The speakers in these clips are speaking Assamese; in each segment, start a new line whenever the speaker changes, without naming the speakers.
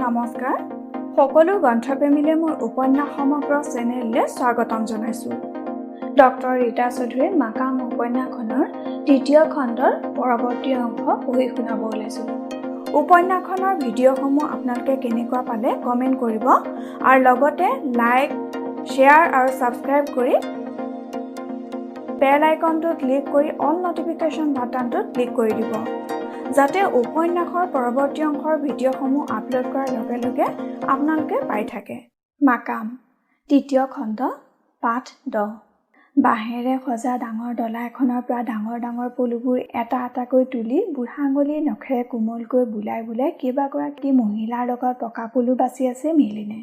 নমস্কাৰ সকলো গ্ৰন্থপ্ৰেমীলে মোৰ উপন্যাস সমগ্ৰ চেনেললৈ স্বাগতম জনাইছো। ডক্টৰ ৰীতা চৌধুৰীৰ মাকাম উপন্যাসখনৰ তৃতীয় খণ্ডৰ পৰৱৰ্তী অংশ পঢ়ি শুনাব ওলাইছো। উপন্যাসখনৰ ভিডিঅ'সমূহ আপোনালোকে কেনেকুৱা পালে কমেণ্ট কৰিব আৰু লগতে লাইক, শ্বেয়াৰ আৰু ছাবস্ক্ৰাইব কৰি বেল আইকনটো ক্লিক কৰি অল নটিফিকেশ্যন বাটনটোত ক্লিক কৰি দিব, যাতে উপন্যাসৰ পৰৱৰ্তী অংশৰ ভিডিঅ'সমূহ আপলোড কৰাৰ লগে লগে আপোনালোকে পাই থাকে। মাকাম তৃতীয় খণ্ড পাঠ 10। বাঁহেৰে সজা ডাঙৰ ডলা এখনৰ পৰা ডাঙৰ ডাঙৰ পলুবোৰ এটা এটাকৈ তুলি বুঢ়া আঙুলিৰ নখেৰে কোমলকৈ বুলাই বুলাই কেইবাগৰাকী মহিলাৰ লগত পকা পলু বাচি আছে মেলিনে।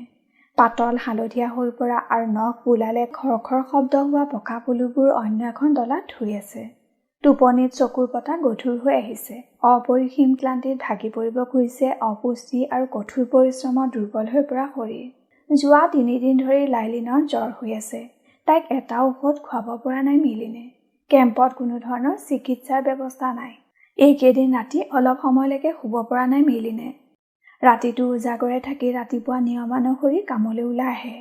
পাতল হালধীয়া হৈ পৰা আৰু নখ বুলালে খৰখৰ শব্দ হোৱা পকা পলুবোৰ অন্য এখন ডলাত থৈ আছে। টোপনিত চকুৰ পতা গধুৰ হৈ আহিছে। অপৰিসীম ক্লান্তিত ভাগি পৰিব খুজিছে অপুষ্টি আৰু কঠোৰ পৰিশ্ৰমত দুৰ্বল হৈ পৰা শৰীৰ। যোৱা 3 দিন ধৰি লাইলিনৰ জ্বৰ হৈ আছে। তাইক এটা ঔষধ খুৱাব পৰা নাই মেলিনে। কেম্পত কোনো ধৰণৰ চিকিৎসাৰ ব্যৱস্থা নাই। এইকেইদিন ৰাতি অলপ সময়লৈকে শুব পৰা নাই মেলিনে। ৰাতিটো উজাগৰে থাকি ৰাতিপুৱা নিয়মানুসৰি কামলৈ ওলাই আহে।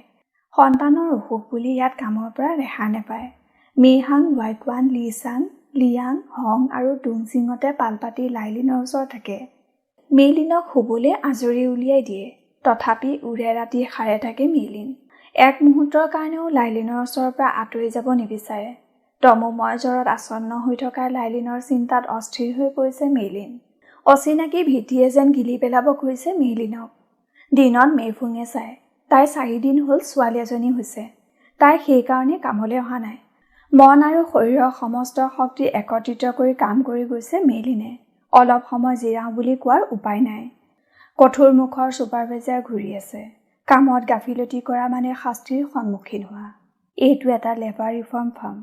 সন্তানৰ অসুখ বুলি ইয়াত কামৰ পৰা ৰেহাই নাপায়। মিহাং, ৱাইকুৱান, লিচাং, লিয়াং, হং আৰু টুংচিঙতে পালপাতি লাইলিনৰ ওচৰত থাকে। মেইলিনক শুবলৈ আজৰি উলিয়াই দিয়ে। তথাপি উৰে ৰাতি সাৰে থাকে মেইলিন। এক মুহূৰ্তৰ কাৰণেও লাইলিনৰ ওচৰৰ পৰা আঁতৰি যাব নিবিচাৰে। তমোময় জ্বৰত আচ্ছন্ন হৈ থকা লাইলিনৰ চিন্তাত অস্থিৰ হৈ পৰিছে মেইলিন। অচিনাকি ভীতিয়ে যেন গিলি পেলাব খুজিছে মেইলিনক। দিনত মেইফুঙে চায়। তাই 4 দিন হ'ল ছোৱালী এজনী হৈছে। তাই সেইকাৰণে কামলৈ অহা নাই। মন আৰু শৰীৰৰ সমস্ত শক্তি একত্ৰিত কৰি কাম কৰি গৈছে মেইলিনে। অলপ সময় জিৰাওঁ বুলি কোৱাৰ উপায় নাই। কঠোৰ মুখৰ ছুপাৰভাইজাৰ ঘূৰি আছে। কামত গাফিলতি কৰা মানে শাস্তিৰ সন্মুখীন হোৱা। এইটো এটা লেবাৰ ৰিফৰ্ম ফাৰ্ম।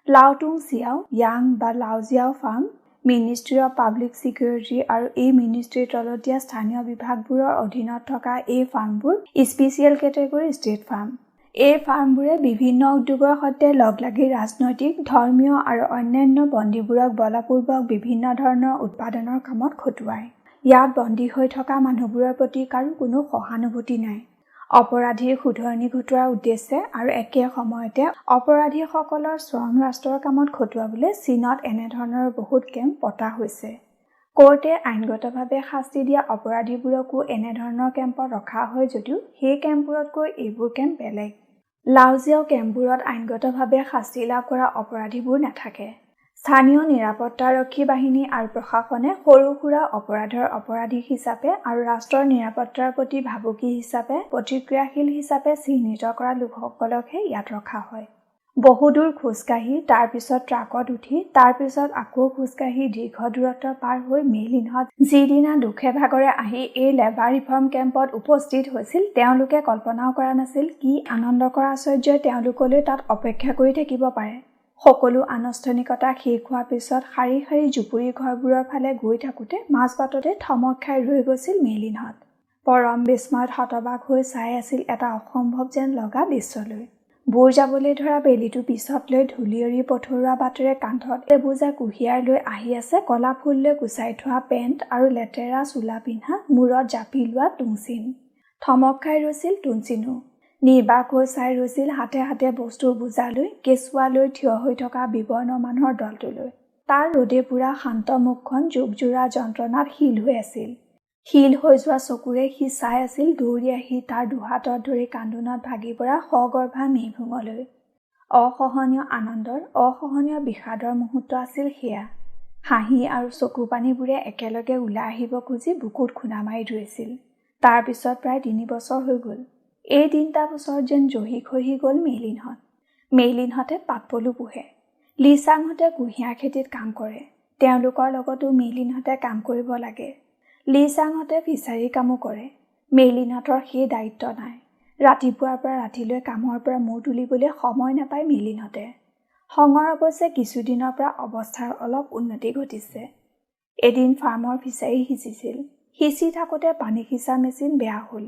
লাওটুং চিয়াও য়াং বা লাওজিয়াও farm ministry of public security আৰু এই মিনিষ্ট্ৰীৰ তলত দিয়া স্থানীয় বিভাগবোৰৰ অধীনত থকা এই ফাৰ্মবোৰ স্পেচিয়েল কেটেগৰী ষ্টেট ফাৰ্ম। এই ফাৰ্মবোৰে বিভিন্ন উদ্যোগৰ সৈতে লগ লাগি ৰাজনৈতিক, ধৰ্মীয় আৰু অন্যান্য বন্দীবোৰক বলপূৰ্বক বিভিন্ন ধৰণৰ উৎপাদনৰ কামত খটুৱায়। ইয়াত বন্দী হৈ থকা মানুহবোৰৰ প্ৰতি কাৰো কোনো সহানুভূতি নাই। অপৰাধীৰ শুধৰণি ঘটোৱাৰ উদ্দেশ্যে আৰু একে সময়তে অপৰাধীসকলৰ শ্ৰম ৰাষ্ট্ৰৰ কামত খটুৱাবলৈ চীনত এনেধৰণৰ বহুত কেম্প পতা হৈছে। কোৰ্টে আইনগতভাৱে শাস্তি দিয়া অপৰাধীবোৰকো এনেধৰণৰ কেম্পত ৰখা হয় যদিও সেই কেম্পবোৰতকৈ এইবোৰ কেম্প বেলেগ। লাওজিয়াও কেম্পবোৰত আইনগতভাৱে শাস্তি লাভ কৰা অপৰাধীবোৰ নাথাকে। স্থানীয় নিৰাপত্তাৰক্ষী বাহিনী আৰু প্ৰশাসনে সৰু সুৰা অপৰাধৰ অপৰাধী হিচাপে আৰু ৰাষ্ট্ৰৰ নিৰাপত্তাৰ প্ৰতি ভাবুকি হিচাপে প্ৰতিক্ৰিয়াশীল হিচাপে চিহ্নিত কৰা লোকসকলকহে ইয়াত ৰখা হয়। বহুদূৰ খোজকাঢ়ি, তাৰপিছত ট্ৰাকত উঠি, তাৰপিছত আকৌ খোজকাঢ়ি দীৰ্ঘ দূৰত্ব পাৰ হৈ মেইলিনহঁত যিদিনা দুখে ভাগৰে আহি এই লেবাৰ ৰিফৰ্ম কেম্পত উপস্থিত হৈছিল, তেওঁলোকে কল্পনাও কৰা নাছিল কি আনন্দকৰ আশ্চৰ্যই তেওঁলোকলৈ তাত অপেক্ষা কৰি থাকিব পাৰে। সকলো আনুষ্ঠানিকতা শেষ হোৱাৰ পিছত শাৰী শাৰী জুপুৰি ঘৰবোৰৰ ফালে গৈ থাকোঁতে মাজবাটতে থমক খাই ৰৈ গৈছিল মেইলিনহঁত। পৰম বিস্ময়ত হতবাক হৈ চাই আছিল এটা অসম্ভৱ যেন লগা দৃশ্যলৈ। বুৰ যাবলৈ ধৰা বেলিটো পিছত লৈ ধূলিয়ৰি পথৰুৱা বাটেৰে কান্ধত এবোজা কুঁহিয়াৰ লৈ আহি আছে কলা ফুল লৈ গুচাই থোৱা পেণ্ট আৰু লেতেৰা চোলা পিন্ধা, মূৰত জাপি লোৱা টুংচিন। থমক খাই ৰৈছিল টুংচিনো। নিৰ্বাক হৈ চাই ৰৈছিল হাতে হাতে বস্তুৰ বোজা লৈ কেঁচুৱা লৈ থিয় হৈ থকা বিবৰ্ণ মানুহৰ দলটোলৈ। তাৰ ৰ'দে পুৰা শান্ত মুখখন যুগজোৰা যন্ত্ৰণাত শিল হৈ আছিল। শিল হৈ যোৱা চকুৰে সি চাই আছিল দৌৰি আহি তাৰ দুহাতত ধৰি কান্দোনত ভাগি পৰা সগৰ্ভা মেইফুঙলৈ। অসহনীয় আনন্দৰ, অসহনীয় বিষাদৰ মুহূৰ্ত আছিল সেয়া। হাঁহি আৰু চকু পানীবোৰে একেলগে ওলাই আহিব খুজি বুকুত খুন্দা মাৰি ধৰিছিল। তাৰ পিছত প্ৰায় 3 বছৰ হৈ গ'ল। এই 3টা বছৰ যেন জহি খহি গ'ল মেইলিনহঁত। মেইলিনহঁতে পাতপলু পোহে। লিচাংহঁতে কুঁহিয়াৰ খেতিত কাম কৰে। তেওঁলোকৰ লগতো মেইলিনহঁতে কাম কৰিব লাগে। লিচাংহঁতে ফিছাৰী কামো কৰে। মেইলিনহঁতৰ সেই দায়িত্ব নাই। ৰাতিপুৱাৰ পৰা ৰাতিলৈ কামৰ পৰা মূৰ তুলিবলৈ সময় নাপায় মেইলিনহঁতে। খঙৰ অৱশ্যে কিছুদিনৰ পৰা অৱস্থাৰ অলপ উন্নতি ঘটিছে। এদিন ফাৰ্মৰ ফিছাৰী সিঁচিছিল। সিঁচি থাকোঁতে পানী সিঁচা মেচিন বেয়া হ'ল।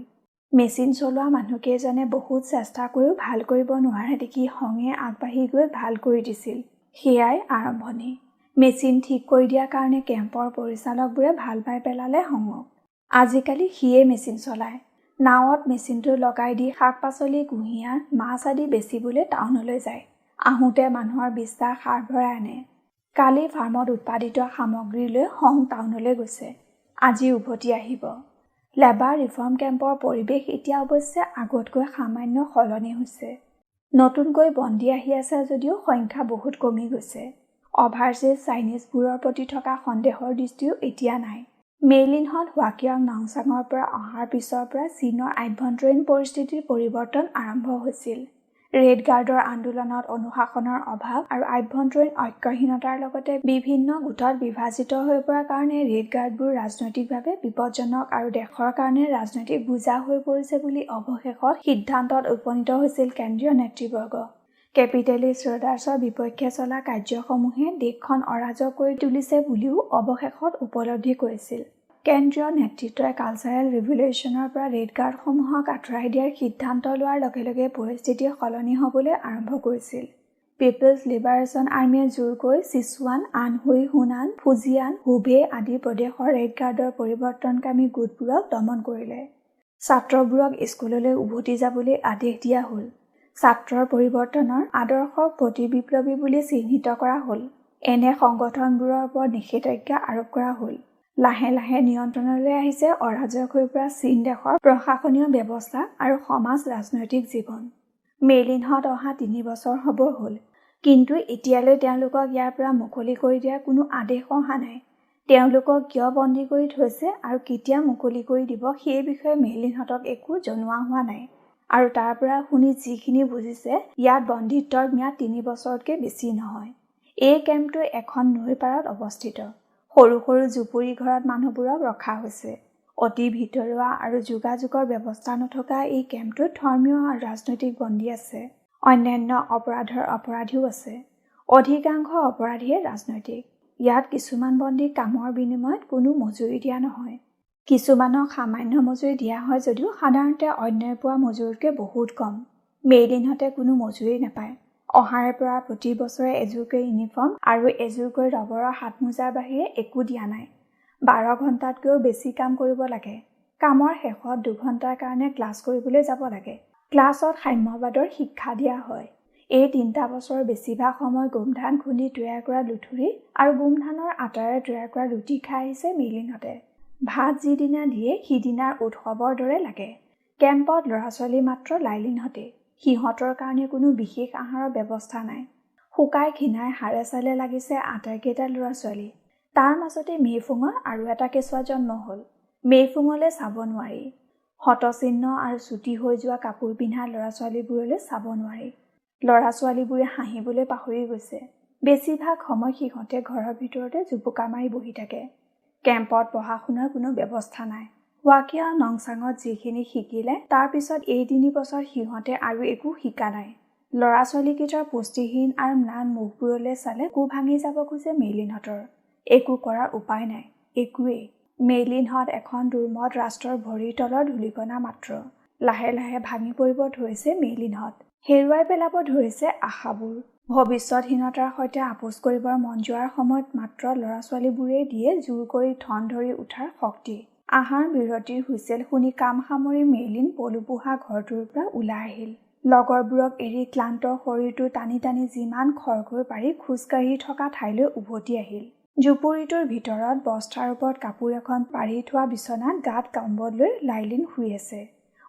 মেচিন চলোৱা মানুহকেইজনে বহুত চেষ্টা কৰিও ভাল কৰিব নোৱাৰে দেখি খঙে আগবাঢ়ি গৈ ভাল কৰি দিছিল। সেয়াই আৰম্ভণি। মেচিন ঠিক কৰি দিয়াৰ কাৰণে কেম্পৰ পৰিচালকবোৰে ভাল পাই পেলালে খঙক। আজিকালি সিয়ে মেচিন চলায়। নাৱত মেচিনটো লগাই দি শাক পাচলি, কুঁহিয়াৰ, মাছ আদি বেচিবলৈ টাউনলৈ যায়। আহোঁতে মানুহৰ বিশ্বাস সাৰ ভৰাই আনে। কালি ফাৰ্মত উৎপাদিত সামগ্ৰী লৈ হং টাউনলৈ গৈছে। আজি উভতি আহিব। লেবাৰ ৰিফৰ্ম কেম্পৰ পৰিৱেশ এতিয়া অৱশ্যে আগতকৈ সামান্য সলনি হৈছে। নতুনকৈ বন্দী আহি আছে যদিও সংখ্যা বহুত কমি গৈছে। অভাৰচিজ চাইনিজবোৰৰ প্ৰতি থকা সন্দেহৰ দৃষ্টিও এতিয়া নাই। মেইলিনহঁত হুৱাকিয়াং নংচাঙৰ পৰা অহাৰ পিছৰ পৰা চীনৰ আভ্যন্তৰীণ পৰিস্থিতিৰ পৰিৱৰ্তন আৰম্ভ হৈছিল। ৰেড গাৰ্ডৰ আন্দোলনত অনুশাসনৰ অভাৱ আৰু আভ্যন্তৰীণ ঐক্যহীনতাৰ লগতে বিভিন্ন গোটত বিভাজিত হৈ পৰাৰ কাৰণে ৰেড গাৰ্ডবোৰ ৰাজনৈতিকভাৱে বিপদজনক আৰু দেশৰ কাৰণে ৰাজনৈতিক বোজা হৈ পৰিছে বুলি অৱশেষত সিদ্ধান্তত উপনীত হৈছিল কেন্দ্ৰীয় নেতৃবৰ্গ। কেপিটেলিষ্ট ৰডাৰ্ছৰ বিপক্ষে চলা কাৰ্যসমূহে দেশখন অৰাজক কৰি তুলিছে বুলিও অৱশেষত উপলব্ধি কৰিছিল। কেন্দ্ৰীয় নেতৃত্বই কালচাৰেল ৰিভলিউচনৰ পৰা ৰেড গাৰ্ডসমূহক আঁতৰাই দিয়াৰ সিদ্ধান্ত লোৱাৰ লগে লগে পৰিস্থিতি সলনি হ'বলৈ আৰম্ভ কৰিছিল। পিপলছ লিবাৰেশ্যন আৰ্মীয়ে জোৰকৈ ছিচুৱান, আনহুই, হুনান, ফুজিয়ান, হুবে আদি প্ৰদেশৰ ৰেড গাৰ্ডৰ পৰিৱৰ্তনকামী গোটবোৰক দমন কৰিলে। ছাত্ৰবোৰক স্কুললৈ উভতি যাবলৈ আদেশ দিয়া হ'ল। ছাত্ৰৰ পৰিৱৰ্তনৰ আদৰ্শক প্ৰতিবিপ্লৱী বুলি চিহ্নিত কৰা হ'ল। এনে সংগঠনবোৰৰ ওপৰত নিষেধাজ্ঞা আৰোপ কৰা হ'ল। লাহে লাহে নিয়ন্ত্ৰণলৈ আহিছে অৰাজক হৈ পৰা চীন দেশৰ প্ৰশাসনীয় ব্যৱস্থা আৰু সমাজ ৰাজনৈতিক জীৱন। মেইলিনহঁত অহা 3 বছৰ হ'ব হ'ল, কিন্তু এতিয়ালৈ তেওঁলোকক ইয়াৰ পৰা মুকলি কৰি দিয়াৰ কোনো আদেশ অহা নাই। তেওঁলোকক কিয় বন্দী কৰি থৈছে আৰু কেতিয়া মুকলি কৰি দিব সেই বিষয়ে মেইলিনহঁতক একো জনোৱা হোৱা নাই। আৰু তাৰ পৰা শুনি যিখিনি বুজিছে, ইয়াত বন্দীত্বৰ ম্যাদ 3 বছৰতকৈ বেছি নহয়। এই কেম্পটো এখন নৈৰ পাৰত অৱস্থিত। সৰু সৰু জুপুৰি ঘৰত মানুহবোৰক ৰখা হৈছে। অতি ভিতৰুৱা আৰু যোগাযোগৰ ব্যৱস্থা নথকা এই কেম্পটোত ধৰ্মীয় আৰু ৰাজনৈতিক বন্দী আছে। অন্যান্য অপৰাধৰ অপৰাধীও আছে। অধিকাংশ অপৰাধীয়ে ৰাজনৈতিক। ইয়াত কিছুমান বন্দীক কামৰ বিনিময়ত কোনো মজুৰি দিয়া নহয়। কিছুমানক সামান্য মজুৰি দিয়া হয় যদিও সাধাৰণতে অন্যই পোৱা মজুৰিতকৈ বহুত কম। মেইলিনহঁতে কোনো মজুৰি নাপায়। অহাৰে পৰা প্ৰতি বছৰে এযোৰকৈ ইউনিফৰ্ম আৰু এযোৰকৈ ৰবৰৰ হাতমোজাৰ বাহিৰে একো দিয়া নাই। 12 ঘণ্টাতকৈও বেছি কাম কৰিব লাগে। কামৰ শেষত 2 ঘণ্টাৰ কাৰণে ক্লাছ কৰিবলৈ যাব লাগে। ক্লাছত সাম্যবাদৰ শিক্ষা দিয়া হয়। এই 3টা বছৰৰ বেছিভাগ সময় গোমধান খুন্দি তৈয়াৰ কৰা লুথুৰি আৰু গোমধানৰ আটাৰে তৈয়াৰ কৰা ৰুটি খাই আহিছে মেইলিনহঁতে। ভাত যিদিনা দিয়ে সিদিনাৰ উৎসৱৰ দৰে লাগে। কেম্পত ল'ৰা-ছোৱালী মাত্ৰ লাইলিনহঁতে। সিহঁতৰ কাৰণে কোনো বিশেষ আহাৰৰ ব্যৱস্থা নাই। শুকাই ক্ষীণাই হাড়ে চালে লাগিছে আটাইকেইটা ল'ৰা-ছোৱালী। তাৰ মাজতে মেইফুঙৰ আৰু এটা কেঁচুৱা জন্ম হ'ল। মেইফুঙলৈ চাব নোৱাৰি। হতচিহ্ন আৰু চুটি হৈ যোৱা কাপোৰ পিন্ধা ল'ৰা-ছোৱালীবোৰলৈ চাব নোৱাৰি। ল'ৰা-ছোৱালীবোৰে হাঁহিবলৈ পাহৰি গৈছে। বেছিভাগ সময় সিহঁতে ঘৰৰ ভিতৰতে জুপুকা মাৰি বহি থাকে। কেম্পত পঢ়া-শুনাৰ কোনো ব্যৱস্থা নাই। হুৱাকিয়াং নংচাঙত যিখিনি শিকিলে তাৰ পিছত এই 3 বছৰ সিহঁতে আৰু একো শিকা নাই। ল'ৰা-ছোৱালীকেইটাৰ পুষ্টিহীন আৰু ম্লান মুখবোৰলৈ চালে কু ভাঙি যাব খোজে মেইলিনহঁতৰ। একো কৰাৰ উপায় নাই, একোৱেই। মেইলিনহঁত এখন দুৰ্মদ ৰাষ্ট্ৰৰ ভৰিৰ তলৰ ধূলিকণা মাত্ৰ। লাহে লাহে ভাঙি পৰিব ধৰিছে মেইলিনহঁত। হেৰুৱাই পেলাব ধৰিছে আশাবোৰ। ভৱিষ্যতহীনতাৰ সৈতে আপোচ কৰিবৰ মন যোৱাৰ সময়ত মাত্ৰ ল'ৰা-ছোৱালীবোৰেই দিয়ে জোৰ কৰি ঠন ধৰি উঠাৰ শক্তি। আহাৰ বিৰতিৰ হুইছেল শুনি কাম সামৰি মেইলিন পলুপোহা ঘৰটোৰ পৰা ওলাই আহিল। লগৰবোৰক এৰি ক্লান্ত শৰীৰটো টানি টানি যিমান খৰকৈ পাৰি খোজকাঢ়ি থকা ঠাইলৈ উভতি আহিল। জুপুৰিটোৰ ভিতৰত বস্তাৰ ওপৰত কাপোৰ এখন পাৰি থোৱা বিচনাত গাত কম্বল লৈ লাইলিন শুই আছে।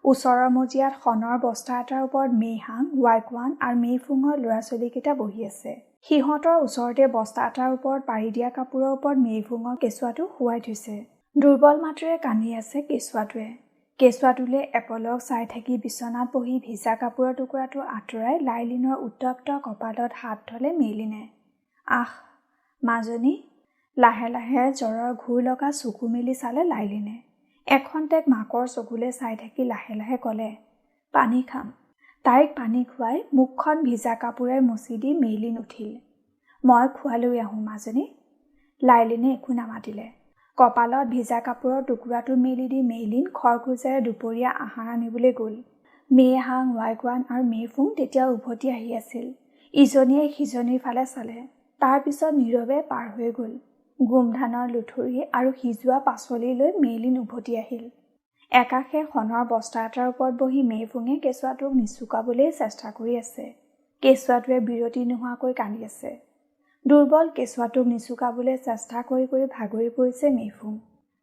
ওচৰৰ মজিয়াত শণৰ বস্তা এটাৰ ওপৰত মেইহাং, ৱাইকুৱান আৰু মেইফুঙৰ ল'ৰা-ছোৱালীকেইটা বহি আছে। সিহঁতৰ ওচৰতে বস্তা এটাৰ ওপৰত পাৰি দিয়া কাপোৰৰ ওপৰত মেইফুঙৰ কেঁচুৱাটো শুৱাই থৈছে। দুৰ্বল মাতেৰে কান্দি আছে কেঁচুৱাটোৱে। কেঁচুৱাটোলৈ এপলক চাই থাকি বিচনাত বহি ভিজা কাপোৰৰ টুকুৰাটো আঁতৰাই লাইলিনৰ উত্তপ্ত কপালত হাত থলে মেইলিনে। আহ, মাজনী। লাহে লাহে জ্বৰৰ ঘূৰ লগা চকু মেলি চালে লাইলিনে। এখন্তেক মাকৰ চকুলৈ চাই থাকি লাহে লাহে ক'লে, পানী খাম। তাইক পানী খুৱাই মুখখন ভিজা কাপোৰে মুচি দি মেইলিন উঠিল। মই খোৱালৈ আহোঁ মাজনী। লাইলিনে একো নামাতিলে। কপালত ভিজা কাপোৰৰ টুকুৰাটো মেলি দি মেইলিন খৰখুজেৰে দুপৰীয়া আহাৰ আনিবলৈ গ'ল। মেইহাং, ৱাইকুৱান আৰু মেইফুং তেতিয়া উভতি আহি আছিল। ইজনীয়ে সিজনীৰ ফালে চালে। তাৰ পিছত নীৰৱে পাৰ হৈ গ'ল। গোমধানৰ লুঠুৰি আৰু সিজোৱা পাচলি লৈ মেইলিন উভতি আহিল। একাষে শণৰ বস্তা এটাৰ ওপৰত বহি মেইফুঙে কেঁচুৱাটোক নিচুকাবলৈ চেষ্টা কৰি আছে। কেঁচুৱাটোৱে বিৰতি নোহোৱাকৈ কান্দি আছে। দুৰ্বল কেঁচুৱাটোক নিচুকাবলৈ চেষ্টা কৰি কৰি ভাগৰি পৰিছে মেইফুং।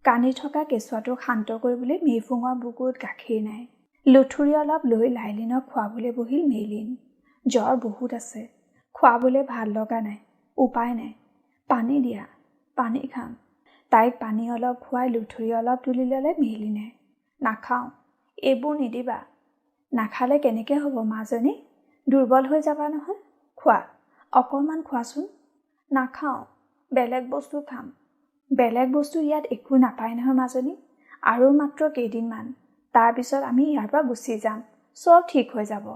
কান্দি থকা কেঁচুৱাটোক শান্ত কৰিবলৈ মেইফুঙৰ বুকুত গাখীৰ নাই। লুঠুৰি অলপ লৈ লাইলিনক খুৱাবলৈ বহিল মেইলিন। জ্বৰ বহুত আছে, খুৱাবলৈ ভাল লগা নাই, উপায় নাই। পানী দিয়া, পানী খাম। তাইক পানী অলপ খুৱাই লুঠুৰি অলপ তুলি ল'লে মেইলিনে। নাখাওঁ, এইবোৰ নিদিবা। নাখালে কেনেকৈ হ'ব মাজনী, দুৰ্বল হৈ যাবা নহয়। খোৱা, অকণমান খোৱাচোন। নাখাওঁ, বেলেগ বস্তু খাম। বেলেগ বস্তু ইয়াত একো নাপায় নহয় মাজনী। আৰু মাত্ৰ কেইদিনমান, তাৰপিছত আমি ইয়াৰ পৰা গুচি যাম, চব ঠিক হৈ যাব।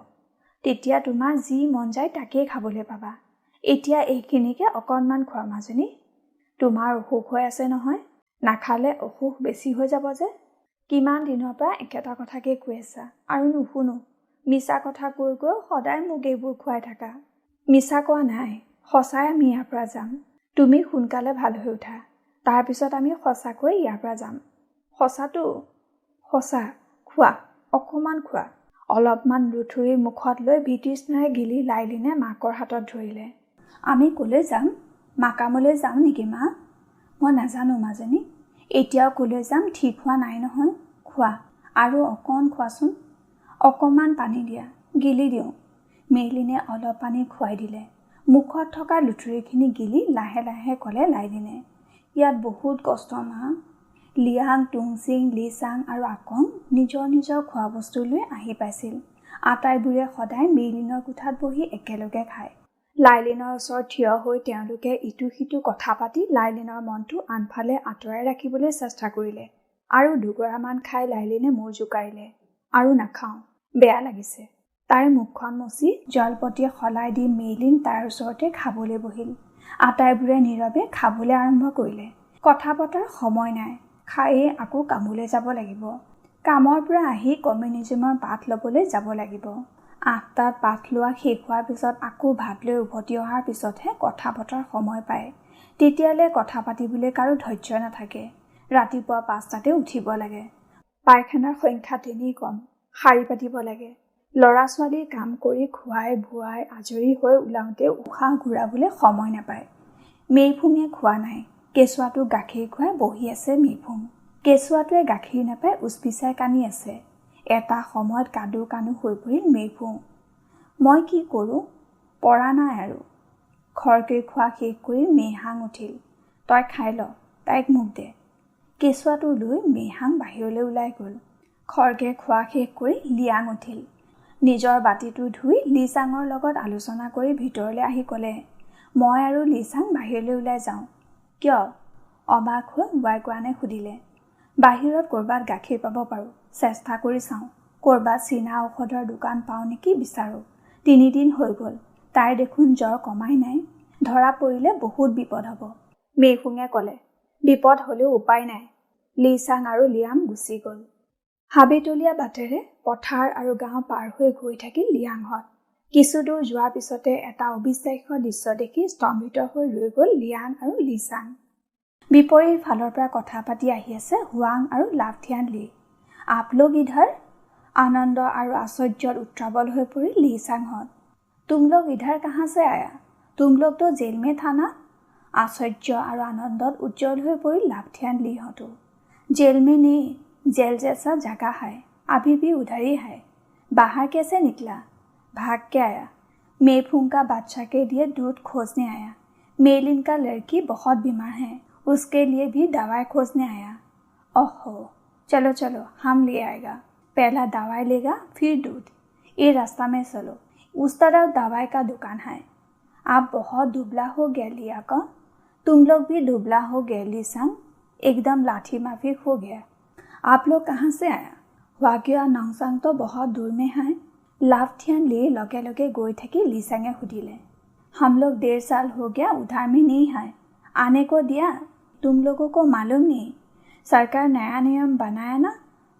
তেতিয়া তোমাৰ যি মন যায় তাকেই খাবলৈ পাবা। এতিয়া এইখিনিকে অকণমান খোৱা মাজনী। তোমাৰ অসুখ হৈ আছে নহয়, নাখালে অসুখ বেছি হৈ যাব যে। কিমান দিনৰ পৰা একেটা কথাকে কৈ আছা আৰু নুশুনো। মিছা কথা কৈ কৈ সদায় মোক এইবোৰ খুৱাই থাকা। মিছা কোৱা নাই, সঁচাই আমি ইয়াৰ পৰা যাম। তুমি সোনকালে ভাল হৈ উঠা, তাৰপিছত আমি সঁচাকৈ ইয়াৰ পৰা যাম। সঁচাটো? সঁচা। খোৱা, অকণমান খোৱা। অলপমান লুঠুৰি মুখত লৈ বিতৃষ্ণাৰে গিলি লাইলিনে মাকৰ হাতত ধৰিলে। আমি ক'লৈ যাম? মাকামলৈ যাম নেকি মা? মই নাজানো মাজনী, এতিয়াও ক'লৈ যাম ঠিক হোৱা নাই নহয়। খোৱা, আৰু অকণ খোৱাচোন। অকণমান পানী দিয়া, গিলি দিওঁ। মেইলিনে অলপ পানী খুৱাই দিলে। মুখত থকা লুঠুৰিখিনি গিলি লাহে লাহে ক'লে লাইলিনে। ইয়াত বহুত কষ্ট মা। লিয়াং, টুংচিং, লিচাং আৰু আকং নিজৰ নিজৰ খোৱা বস্তু লৈ আহি পাইছিল। আটাইবোৰে সদায় মেইলিনৰ কোঠাত বহি একেলগে খায়। লাইলিনৰ ওচৰত থিয় হৈ তেওঁলোকে ইটো সিটো কথা পাতি লাইলিনৰ মনটো আনফালে আঁতৰাই ৰাখিবলৈ চেষ্টা কৰিলে। আৰু দুগৰামান খাই লাইলিনে মূৰ জোকাৰিলে। আৰু নাখাওঁ, বেয়া লাগিছে। তাইৰ মুখখন মচি জলপতিয়ে সলাই দি মেইলিন তাইৰ ওচৰতে খাবলৈ বহিল। আটাইবোৰে নীৰৱে খাবলৈ আৰম্ভ কৰিলে। কথা পতাৰ সময় নাই, খায়েই আকৌ কামলৈ যাব লাগিব। কামৰ পৰা আহি কমিউনিজিমৰ পাঠ ল'বলৈ যাব লাগিব। 8টাত পাঠ লোৱা শেষ হোৱাৰ পিছত আকৌ ভাত লৈ উভতি অহাৰ পিছতহে কথা পতাৰ সময় পায়। তেতিয়ালৈ কথা পাতিবলৈ কাৰো ধৈৰ্য নাথাকে। ৰাতিপুৱা 5টাতে উঠিব লাগে। পায়খানাৰ সংখ্যা তেনেই কম, শাৰী পাতিব লাগে। ল'ৰা ছোৱালীৰ কাম কৰি খুৱাই ভুৱাই আজৰি হৈ ওলাওঁতে উশাহ ঘূৰাবলৈ সময় নাপায়। মেইফুঙে খোৱা নাই। কেঁচুৱাটোক গাখীৰ খুৱাই বহি আছে মেইফুং। কেঁচুৱাটোৱে গাখীৰ নাপাই উচপিচাই কান্দি আছে। এটা সময়ত কান্দো কান্দো হৈ পৰিল মেইফুং। মই কি কৰোঁ, পৰা নাই আৰু। খৰকৈ খোৱা শেষ কৰি মেইহাং উঠিল। তই খাই ল, তাইক মোক দে। কেঁচুৱাটো লৈ মেইহাং বাহিৰলৈ ওলাই গ'ল। খৰকৈ খোৱা শেষ কৰি লিয়াং উঠিল। নিজৰ বাতিটো ধুই লিচাঙৰ লগত আলোচনা কৰি ভিতৰলৈ আহি ক'লে, মই আৰু লিচাং বাহিৰলৈ ওলাই যাওঁ। কিয়? অবাক হৈ ৱাইকোৱানে সুধিলে। বাহিৰত ক'ৰবাত গাখীৰ পাব পাৰোঁ, চেষ্টা কৰি চাওঁ। ক'ৰবাত চীনা ঔষধৰ দোকান পাওঁ নেকি বিচাৰোঁ। 3 দিন হৈ গ'ল, তাইৰ দেখোন জ্বৰ কমাই নাই। ধৰা পৰিলে বহুত বিপদ হ'ব। মেইফুঙে ক'লে। বিপদ হ'লেও উপায় নাই। লিচাং আৰু লিয়াং গুচি গ'ল। হাবিতলীয়া বাটেৰে পথাৰ আৰু গাঁও পাৰ হৈ গৈ থাকিল লিয়াংহঁত। কিছু দূৰ যোৱাৰ পিছতে এটা অবিশ্বাস্য দৃশ্য দেখি স্তম্ভিত হৈ ৰৈ গ'ল লিয়াং আৰু লিচাং। বিপৰীত ফালৰ পৰা কথা পাতি আহি আছে হুৱাং আৰু লাভথিয়ান লি। আপ লোগ ইধৰ? আনন্দ আৰু আশ্চৰ্যত উত্ৰাৱল হৈ পৰিল লিচাংহঁত। তুম লোগ ইধৰ কাহাঁ সে আয়া? তুম লোগ তো জেল মে থা না? আশ্চৰ্য আৰু আনন্দত উজ্জ্বল হৈ পৰিল লাভথিয়ান লিহঁতো। जेल में नहीं, जेल जैसा जगह है, अभी भी उधर ही है। बाहर कैसे निकला? भाग के आया। मेफूंग का बादशाह के लिए दूध खोजने आया। मेलिन का लड़की बहुत बीमार है, उसके लिए भी दवाई खोजने आया। ओहो, चलो चलो हम ले आएगा। पहला दवाई लेगा फिर दूध। ये रास्ता में चलो, उस तरफ दवाई का दुकान है। आप बहुत दुबला हो गया लिया का। तुम लोग भी दुबला हो गए लिसंग, एकदम लाठी माफिक हो गया। आप लोग कहाँ से आया? वाग्या नंगसंग तो बहुत दूर में है। लाभथियान ली लगे लगे गोई थकी लिसंगे हुडिले। हम लोग 1.5 साल हो गया उधार में नहीं है, आने को दिया। तुम लोगों को मालूम नहीं, सरकार नया नियम बनाया ना?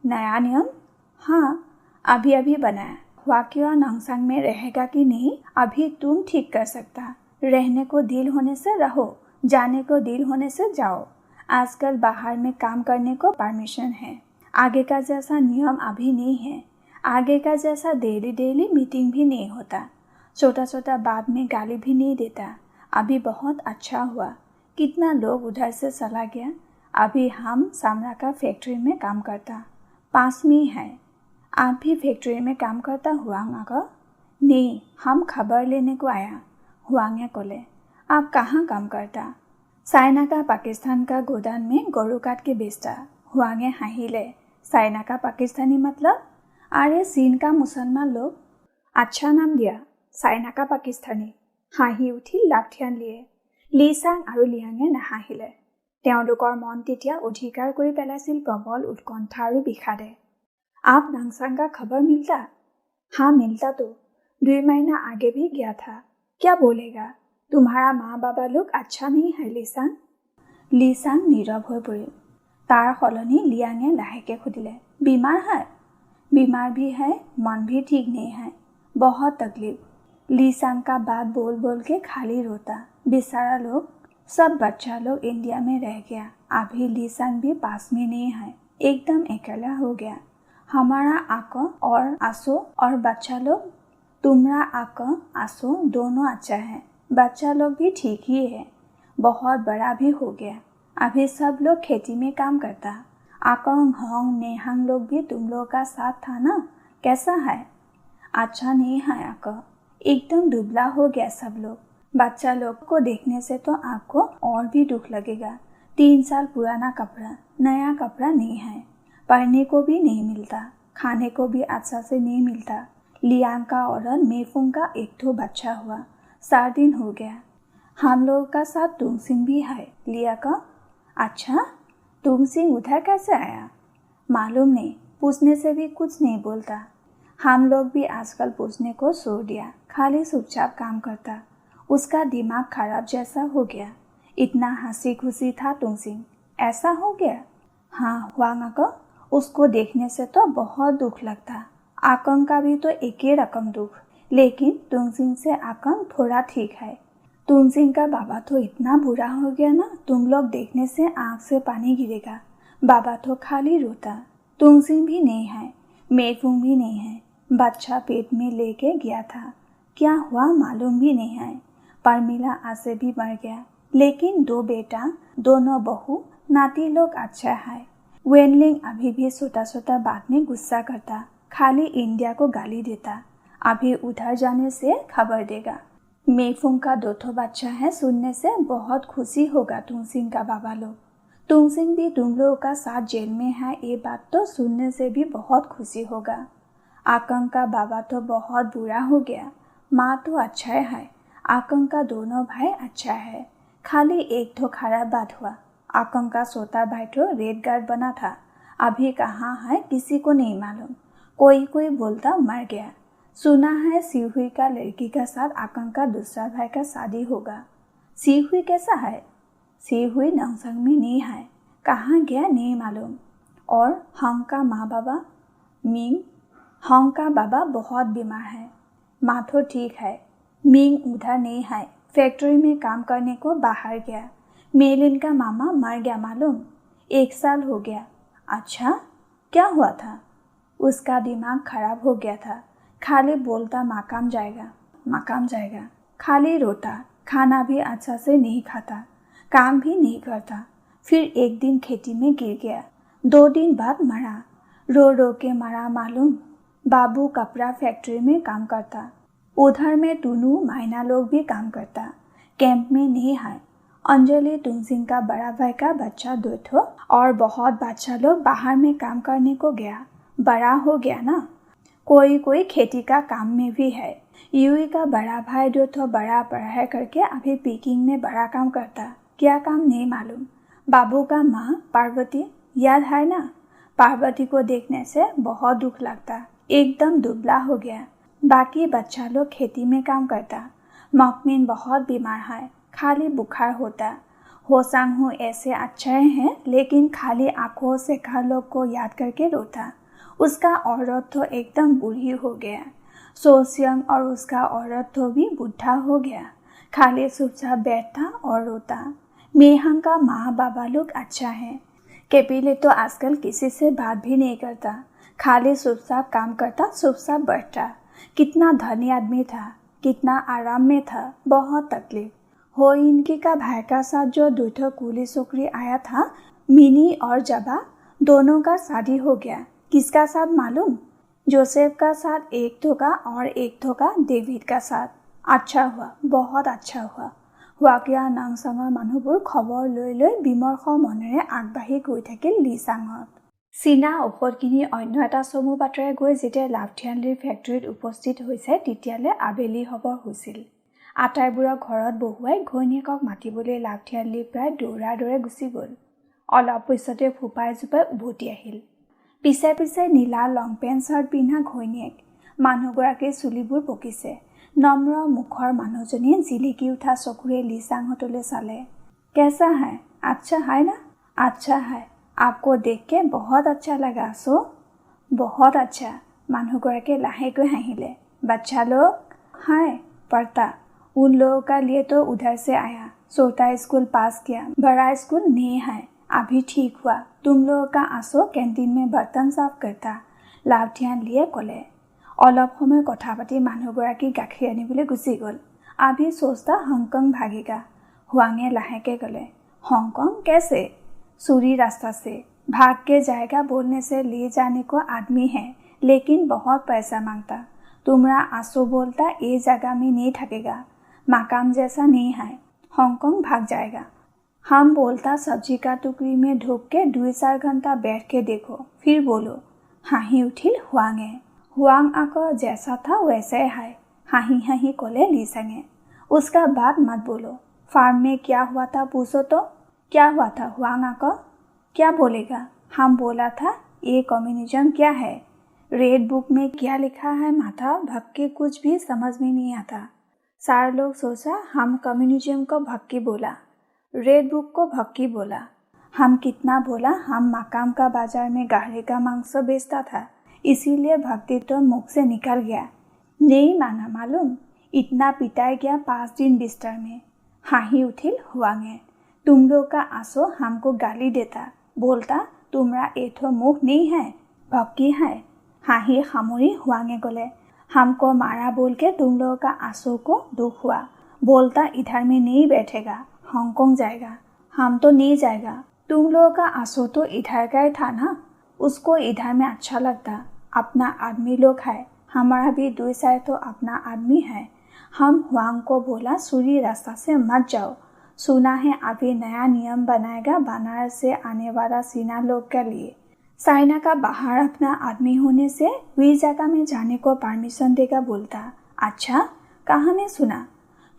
नया नियम? हाँ, अभी अभी बनाया। वाग्या नंगसंग में रहेगा कि नहीं अभी तुम ठीक कर सकता। रहने को दिल होने से रहो, जाने को दिल होने से जाओ। आजकल बाहर में काम करने को परमिशन है। आगे का जैसा नियम अभी नहीं है। आगे का जैसा डेली मीटिंग भी नहीं होता। छोटा छोटा बात में गाली भी नहीं देता। अभी बहुत अच्छा हुआ, कितना लोग उधर से चला गया। अभी हम सामना का फैक्ट्री में काम करता, पास में है। आप भी फैक्ट्री में काम करता हुआंगा का? नहीं, हम खबर लेने को आया। हुआंगे कोले, आप कहाँ काम करता? चाइना का पाकिस्तान का गोदान में गरु काट के बेचता। हुआंगे हाहिले, चाइना का पाकिस्तानी मतलब? अरे चीन का मुसलमान लोग। अच्छा नाम दिया, चाइना का पाकिस्तानी। হাঁহি উঠি লাঠিয়ান লিয়ে। লিচাং আৰু লিয়াঙে নাহাঁহিলে। তেওঁলোকৰ মন তেতিয়া অধিকাৰ কৰি পেলাইছিল প্ৰবল উৎকণ্ঠা আৰু বিষাদে। आप नांगसांग का खबर मिलता? हाँ मिलता तो 2 महीना आगे भी गया था। क्या बोलेगा? तुम्हारा माँ बाबा लोग अच्छा नहीं है लिचांग? লিচাং নীৰৱ হৈ পৰিল। তাৰ সলনি লিয়াঙে লাহেকে সুধিলে, बीमार है? बीमार भी है, मन भी ठीक नहीं है, बहुत तकलीफ। लिचांग का बात बोल बोल के खाली रोता। बेचारा लोग, सब बच्चा लोग इंडिया में रह गया। अभी लिचांग भी पास में नहीं है, एकदम अकेला हो गया। हमारा आको और आसो और बच्चा लोग, तुम्हारा आको आसो दोनों अच्छा है। बच्चा लोग भी ठीक ही है, बहुत बड़ा भी हो गया। अभी सब लोग खेती में काम करता। आकोंग होंग नेहांग लोग भी तुम लोग का साथ था ना? कैसा है? अच्छा नहीं है आको, एकदम दुबला हो गया सब लोग। बच्चा लोग को देखने से तो आपको और भी दुख लगेगा। 3 साल पुराना कपड़ा, नया कपड़ा नहीं है, पढ़ने को भी नहीं मिलता, खाने को भी अच्छा से नहीं मिलता। लियांग का और मेफुंग का एक तो बच्चा हुआ, 4 दिन हो गया। हम लोगों का साथ तुंगसिंग भी है। लिया का? अच्छा, तुंगसिंग उधर कैसे आया? मालूम नहीं, पूछने से भी कुछ नहीं बोलता। हम लोग भी आजकल पूछने को छोड़ दिया, खाली चुपचाप काम करता। उसका दिमाग खराब जैसा हो गया। इतना हंसी खुशी था तुंगसिंग, ऐसा हो गया? हाँ हुआंगा को, उसको देखने से तो बहुत दुख लगता। आकंग का भी तो एक ही रकम दुख, लेकिन तुंगसिंग से आकंग थोड़ा ठीक है। तुंगसिंग का बाबा तो इतना बुरा हो गया ना, तुम लोग देखने से आँख से पानी गिरेगा। बाबा तो खाली रोता। तुंगसिंग भी नहीं है, मेफुंग भी नहीं है, बच्चा पेट में लेके गया था, क्या हुआ मालूम भी नहीं है। परमिला आसे भी मर गया, लेकिन 2 बेटा, दोनों बहू, नाती लोग अच्छा है। वेनलिंग अभी भी छोटा छोटा बात में गुस्सा करता, खाली इंडिया को गाली देता। अभी उधर जाने से खबर देगा। मेफुंग का 2 बच्चा है, सुनने से बहुत खुशी होगा तुंगसिंग का बाबा लोग। तुंगसिंग भी तुम लोगों का साथ जेल में है, ये बात तो सुनने से भी बहुत खुशी होगा। आकंग का बाबा तो बहुत बुरा हो गया, माँ तो अच्छा है। आकंग का दोनों भाई अच्छा है, खाली एक तो खराब बात हुआ। आकंग का छोटा भाई तो रेड गार्ड बना था, अभी कहाँ है किसी को नहीं मालूम। कोई बोलता मर गया। सुना है सीहुई का लड़की के साथ आकंग का दूसरा भाई का शादी होगा। सीहुई कैसा है? सीहुई नांगसांग में नहीं है, कहाँ गया नहीं मालूम। और हंग का माँ बाबा मिंग, हंग का बाबा बहुत बीमार है, माँ तो ठीक है। मिंग उधर नहीं है, फैक्ट्री में काम करने को बाहर गया। मेलिन का मामा मर गया मालूम, 1 साल हो गया। अच्छा, क्या हुआ था? उसका दिमाग खराब हो गया था, खाली बोलता मकाम जाएगा, खाली रोता, खाना भी अच्छा से नहीं खाता, काम भी नहीं करता। फिर एक दिन खेती में गिर गया, 2 दिन बाद मरा। रो के मरा मालूम। बाबू कपड़ा फैक्ट्री में काम करता, उधर में टूनू मायना लोग भी काम करता, कैंप में नहीं है। अंजलि तुंगसिंग का बड़ा भाई का बच्चा 2 ठो और बहुत बच्चा लोग बाहर में काम करने को गया, बड़ा हो गया ना। कोई खेती का काम में भी है। यूई का बड़ा भाई 2 ठो बड़ा पढ़ाई करके अभी पीकिंग में बड़ा काम करता, क्या काम नहीं मालूम। बाबू का माँ पार्वती, याद है ना? पार्वती को देखने से बहुत दुख लगता, एकदम दुबला हो गया। बाकी बच्चा लोग खेती में काम करता। मकमिन बहुत बीमार है, खाली बुखार होता। होसांग हो ऐसे अच्छे हैं, लेकिन खाली आंखों से घर लोग को याद करके रोता। उसका औरत तो एकदम बूढ़ी हो गया। सोसियंग और उसका औरत तो भी बूढ़ा हो गया, खाली चुपचाप बैठता और रोता। मेहंग का माँ बाबा लोग अच्छा है। केपीले तो आजकल किसी से बात भी नहीं करता, खाली चुपचाप काम करता, चुपचाप बैठता। कितना धनी आदमी था, कितना आराम में था, बहुत तकलीफ हो। इनकी का भाई का साथ जो दूठो कूली छोकरी आया था, मिनी और जबा, दोनों का शादी हो गया। किसका साथ मालूम? जोसेफ का साथ एक धोखा और एक धोखा डेविड का साथ। अच्छा हुआ, बहुत अच्छा हुआ। হুৱাকিয়া নাংচাঙৰ মানুহবোৰ খবৰ লৈ লৈ বিমৰ্ষ মনেৰে আগবাঢ়ি গৈ থাকিল লিচাঙত। চীনা ঔষধ কিনি অন্য এটা চমু বাটেৰে গৈ যেতিয়া লাভথিয়ানলিৰ ফেক্টৰীত উপস্থিত হৈছে, তেতিয়ালৈ আবেলি খবৰ হৈছিল। আটাইবোৰক ঘৰত বহুৱাই ঘৈণীয়েকক মাতিবলৈ লাভথিয়ানলি প্ৰায় দৌৰা দৌৰে গুচি গ'ল। অলপ পিছতে ফুপাই জোপাই উভতি আহিল। পিছে পিছে নীলা লং পেণ্ট চাৰ্ট পিন্ধা ঘৈণীয়েক। মানুহগৰাকীৰ চুলিবোৰ পকিছে। নম্ৰ মুখৰ মানুহজনীয়ে জিলিকি উঠা চকুৰে লিচাংহঁতলৈ চালে। कैसा है? अच्छा है ना? अच्छा है। आपको देख के बहुत अच्छा लगा सो। बहुत अच्छा। মানুহগৰাকীয়ে লাহেকৈ হাঁহিলে। बच्चा लोग? हाय, पढ़ता। उन लोगों का लिए तो उधर से आया। छोटा स्कूल पास किया, बड़ा स्कूल नहीं है। अभी ठीक हुआ। तुम लोगों का आसो कैंटीन में बर्तन साफ करता। লাভথিয়ান লিয়ে ক'লে। অলপ সময় কথা পাতি মানুহগৰাকী গাখীৰ আনিবলৈ গুচি গ'ল। আভি सोचता हांगकांग भागेगा। हुआंगे लाहेके गले। हांगकांग कैसे? सूरी रास्ता से। भाग के जाएगा बोलने से ले जाने को आदमी है, लेकिन बहुत पैसा मांगता। तुम्हारा आंसू बोलता ये जगह में नहीं थकेगा, मकाम जैसा नहीं है, हांगकांग भाग जाएगा। हम बोलता सब्जी का टुकड़ी में ढूक के 2-4 घंटा बैठ के देखो, फिर बोलो। हाही उठिल हुआंगे। हुआंग आको जैसा था वैसे है, हाही हाही कोले लीसेंगे। उसका बात मत बोलो। फार्म में क्या हुआ था पूछो तो। क्या हुआ था हुआंग आको? क्या बोलेगा? हम बोला था ये कम्युनिज्म क्या है, रेड बुक में क्या लिखा है, माथा भक्के कुछ भी समझ में नहीं आता। सारे लोग सोचा हम कम्युनिज्म को भक्की बोला, रेड बुक को भक्की बोला। हम कितना बोला, हम मकाम का बाजार में गाहरे का मांस बेचता था, इसीलिए भक्ति तो मुख से निकल गया। नहीं माना मालूम, इतना पिटाई गया 5 दिन बिस्तर में। हाही उठिल हुआंगे। तुम लोग का आंसू हमको गाली देता, बोलता तुम्हारा एठो मुख नहीं है, भक्की है। हाही खामुरी हुआंगे बोले, हमको मारा बोल के तुम लोगों का आंसू को दुख हुआ, बोलता इधर में नहीं बैठेगा, हांगकांग जाएगा। हम तो नहीं जाएगा, तुम लोगों का आंसू तो इधर का ही था ना, उसको इधर में अच्छा लगता। अपना आदमी लोग है, हमारा भी 2 साल तो अपना आदमी है। हम हुआंग को बोला सूरी रास्ता से मत जाओ, सुना है अभी नया नियम बनाएगा बनारस से आने वाला चीना लोग के लिए। चाइना का बाहर अपना आदमी होने से वही जगह में जाने को परमिशन देगा बोलता। अच्छा, कहाँ में सुना?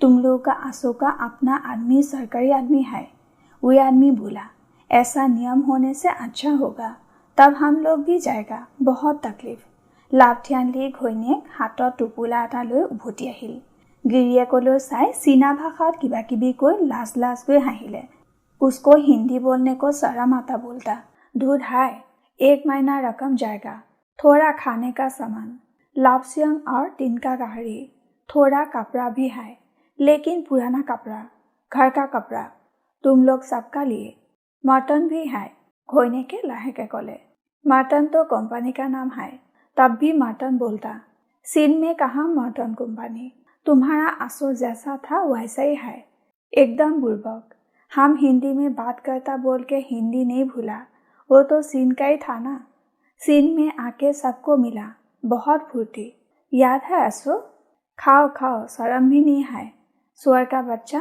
तुम लोग का आंसू का अपना आदमी सरकारी आदमी है। वही आदमी बोला ऐसा नियम होने से अच्छा होगा, तब हम लोग भी जाएगा। बहुत तकलीफ। লাভথিয়ানলি ঘৈণীয়েক হাতত টোপোলা এটা লৈ উভতি আহিল। गिरियकলৈ চাই চীনা ভাষাত কিবা কিবি কৈ লাজ লাজকৈ হাঁহিলে। उसको हिंदी बोलने को शर्म आता, बोलता दूध है, 1 महीना रकम जाएगा, थोड़ा खाने का सामान, लापसियंग और टीन का गाड़ी, थोड़ा कपड़ा भी है, लेकिन पुराना कपड़ा, घर का कपड़ा, तुम लोग सबका लिए। मटन भी है, घोइने के लाहेके कोले। मटन तो कंपनी का नाम है, तब भी मटन बोलता। चीन में कहाँ मटन कंपनी, तुम्हारा आंसू जैसा था वैसा ही है, एकदम बुर्बक। हम हिंदी में बात करता बोल के हिंदी नहीं भूला, वो तो चीन का ही था ना। चीन में आके सबको मिला, बहुत फुर्ती, याद है आंसू? खाओ खाओ, शर्म भी नहीं है, सुअर का बच्चा,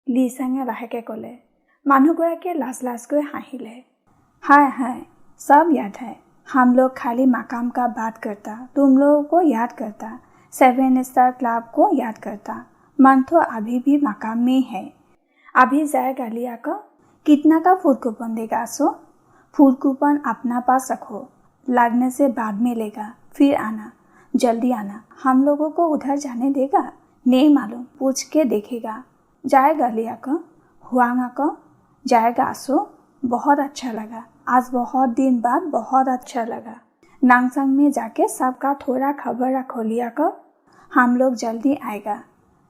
লিচাঙে লাহেকে ক'লে। মানুহগৰাকীয়ে লাজ লাজকৈ হাঁহিলে। हाय हाय, सब याद है, हम लोग खाली मकाम का बात करता, तुम लोगों को याद करता, 7 स्टार क्लब को याद करता। मन तो अभी भी मकाम में है। अभी जाएगा लिया को? कितना का फूड कूपन देगा सो? फूड कूपन अपना पास रखो, लगने से बाद में लेगा, फिर आना, जल्दी आना। हम लोगों को उधर जाने देगा? नहीं मालूम, पूछ के देखेगा। जाएगा लिया को? हुआंगा को? जाएगा आसो? बहुत अच्छा लगा, आज बहुत दिन बाद बहुत अच्छा लगा। नांगसंग में जाके सबका थोड़ा खबर रखो लिया को? हम लोग जल्दी आएगा।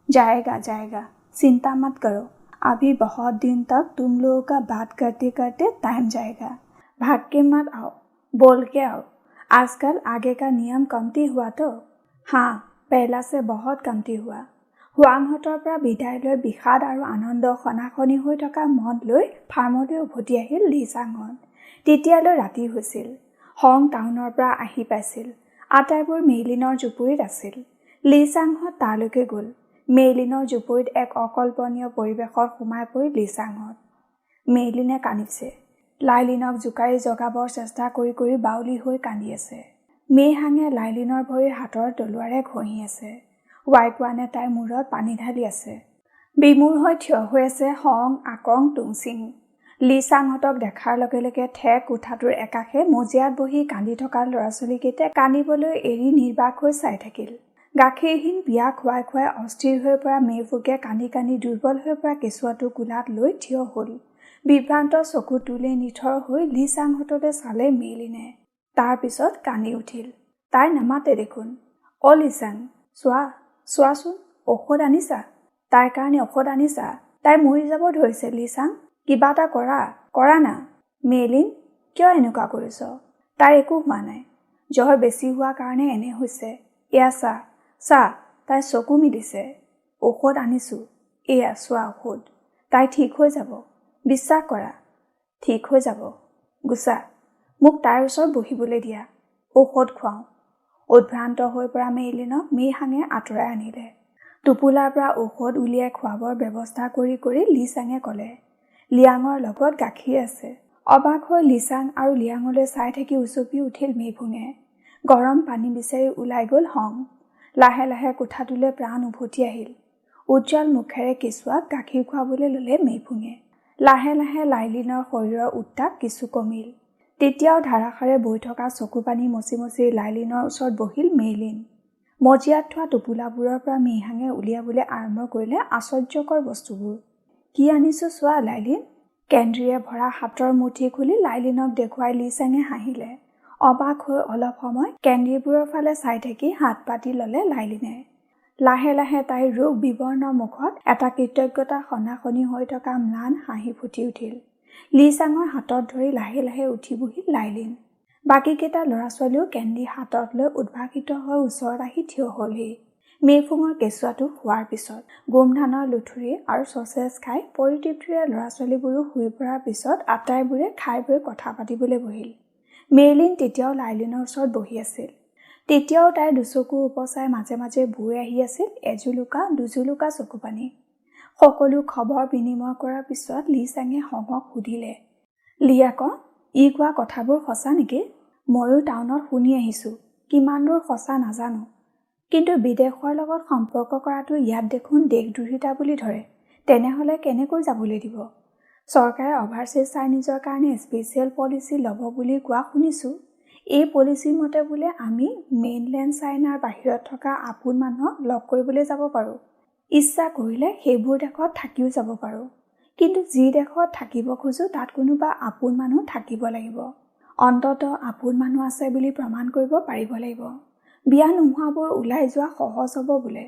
जाएगा जाएगा, चिंता मत करो, अभी बहुत दिन तक तुम लोगों का बात करते करते टाइम जाएगा। भाग के मत आओ, बोल के आओ। आजकल आगे का नियम कमती हुआ तो? हाँ, पहला से बहुत कमती हुआ। হুৱাংহঁতৰ পৰা বিদায় লৈ বিষাদ আৰু আনন্দ খনাখনি হৈ থকা মন লৈ ফাৰ্মলৈ উভতি আহিল লিচাংহঁত। তেতিয়ালৈ ৰাতি হৈছিল। হং টাউনৰ পৰা আহি পাইছিল। আটাইবোৰ মেইলিনৰ জুপুৰিত আছিল। লিচাংহঁত তালৈকে গ'ল। মেইলিনৰ জুপুৰিত এক অকল্পনীয় পৰিৱেশত সোমাই পৰিল লিচাংহঁত। মেইলিনে কান্দিছে। লাইলিনক জোকাৰি জগাবৰ চেষ্টা কৰি কৰি বাউলি হৈ কান্দি আছে। মেইহাঙে লাইলিনৰ ভৰিৰ হাতৰ তলুৱাৰে ঘঁহি আছে। ৱাইকুৱানে তাইৰ মূৰত পানী ঢালি আছে। বিমূৰ হৈ থিয় হৈ আছে হং, আকং, টুংচিং। লিচাংহঁতক দেখাৰ লগে লগে ঠেক কোঠাটোৰ একাষে মজিয়াত বহি কান্দি থকা ল'ৰা ছোৱালীকেইটাই কান্দিবলৈ এৰি নিৰ্বাক হৈ চাই থাকিল। গাখীৰহীন বিয়া খুৱাই খুৱাই অস্থিৰ হৈ পৰা মেইফুকে কান্দি কান্দি দুৰ্বল হৈ পৰা কেঁচুৱাটো কোলাত লৈ থিয় হ'ল। বিভ্ৰান্ত চকু তুলি নিথৰ হৈ লিচাংহঁতলৈ চালে মেইলিনে। তাৰ পিছত কান্দি উঠিল। তাই নামাতে দেখোন। অ লিচাং, চোৱাচোন, ঔষধ আনিছা? তাইৰ কাৰণে ঔষধ আনিছা? তাই মৰি যাব ধৰিছে লিচাং। কিবা এটা কৰা না। মেইলিন, কিয় এনেকুৱা কৰিছ? তাইৰ একো হোৱা নাই। জ্বৰ বেছি হোৱাৰ কাৰণে এনে হৈছে। এয়া চা, তাই চকু মিলিছে। ঔষধ আনিছোঁ, এয়া চোৱা ঔষধ। তাই ঠিক হৈ যাব, বিশ্বাস কৰা। ঠিক হৈ যাব। গুচা, মোক তাইৰ ওচৰত বহিবলৈ দিয়া। ঔষধ খুৱাওঁ। উদ্ভ্ৰান্ত হৈ পৰা মেইলিনক মেইহাঙে আঁতৰাই আনিলে। টোপোলাৰ পৰা ঔষধ উলিয়াই খুৱাবৰ ব্যৱস্থা কৰি কৰি লিচাঙে ক'লে, লিয়াঙৰ লগত গাখীৰ আছে। অবাক হৈ লিচাং আৰু লিয়াঙলৈ চাই থাকি উচপি উঠিল মেইফুঙে। গৰম পানী বিচাৰি ওলাই গ'ল হং। লাহে লাহে কোঠাটোলৈ প্ৰাণ উভতি আহিল। উজ্জ্বল মুখেৰে কেঁচুৱাক গাখীৰ খুৱাবলৈ ল'লে মেইফুঙে। লাহে লাহে লাইলিনৰ শৰীৰৰ উত্তাপ কিছু কমিল। তেতিয়াও ধাৰাসাৰে বৈ থকা চকু পানী মচি মচি লাইলিনৰ ওচৰত বহিল মেইলিন। মজিয়াত থোৱা টোপোলাবোৰৰ পৰা মেইহাঙে উলিয়াবলৈ আৰম্ভ কৰিলে আশ্চৰ্যকৰ বস্তুবোৰ। কি আনিছোঁ চোৱা লাইলিন। কেন্দ্ৰীয়ে ভৰা হাতৰ মুঠি খুলি লাইলিনক দেখুৱাই লিচাঙে হাঁহিলে। অবাক হৈ অলপ সময় কেন্দ্ৰীবোৰৰ ফালে চাই থাকি হাত পাতি ল'লে লাইলিনে। লাহে লাহে তাইৰ ৰোগ বিবৰ্ণ মুখত এটা কৃতজ্ঞতা সনাসনি হৈ থকা ম্লান হাঁহি ফুটি উঠিল। লিচাঙৰ হাতত ধৰি লাহে লাহে উঠি বহিল লাইলিন। বাকীকেইটা ল'ৰা ছোৱালীও কেন্দ্ৰী হাতত লৈ উদ্ভাসিত হৈ ওচৰত আহি থিয় হ'লহি। মেইফুঙৰ কেঁচুৱাটো হোৱাৰ পিছত গোমধানৰ লুথুৰি আৰু চচেজ খাই পৰিতৃপ্তিৰে ল'ৰা ছোৱালীবোৰো শুই পৰাৰ পিছত আটাইবোৰে খাই বৈ কথা পাতিবলৈ বহিল। মেইলিন তেতিয়াও লাইলিনৰ ওচৰত বহি আছিল। তেতিয়াও তাইৰ দুচকু উপচাই মাজে মাজে বৈ আহি আছিল এজুলুকা দুজুলুকা চকুপানী। সকলো খবৰ বিনিময় কৰাৰ পিছত লিচাঙে হঙক সুধিলে, লিয়াক, ই কোৱা কথাবোৰ সঁচা নেকি? ময়ো টাউনত শুনি আহিছোঁ, কিমান দূৰ সঁচা নাজানো। কিন্তু বিদেশৰ লগত সম্পৰ্ক কৰাটো ইয়াত দেখোন দেশদ্ৰোহিতা বুলি ধৰে। তেনেহ'লে কেনেকৈ যাবলৈ দিব? চৰকাৰে অভাৰচিজ চাইনিজৰ কাৰণে স্পেচিয়েল পলিচি ল'ব বুলি কোৱা শুনিছোঁ। এই পলিচিৰ মতে বোলে আমি মেইনলেণ্ড চাইনাৰ বাহিৰত থকা আপোন মানুহক লগ কৰিবলৈ যাব পাৰোঁ। ইচ্ছা কৰিলে সেইবোৰ দেশত থাকিও যাব পাৰোঁ। কিন্তু যি দেশত থাকিব খোজোঁ তাত কোনোবা আপোন মানুহ থাকিব লাগিব। অন্ততঃ আপোন মানুহ আছে বুলি প্ৰমাণ কৰিব পাৰিব লাগিব। বিয়া নোহোৱাবোৰ ওলাই যোৱা সহজ হ'ব বোলে।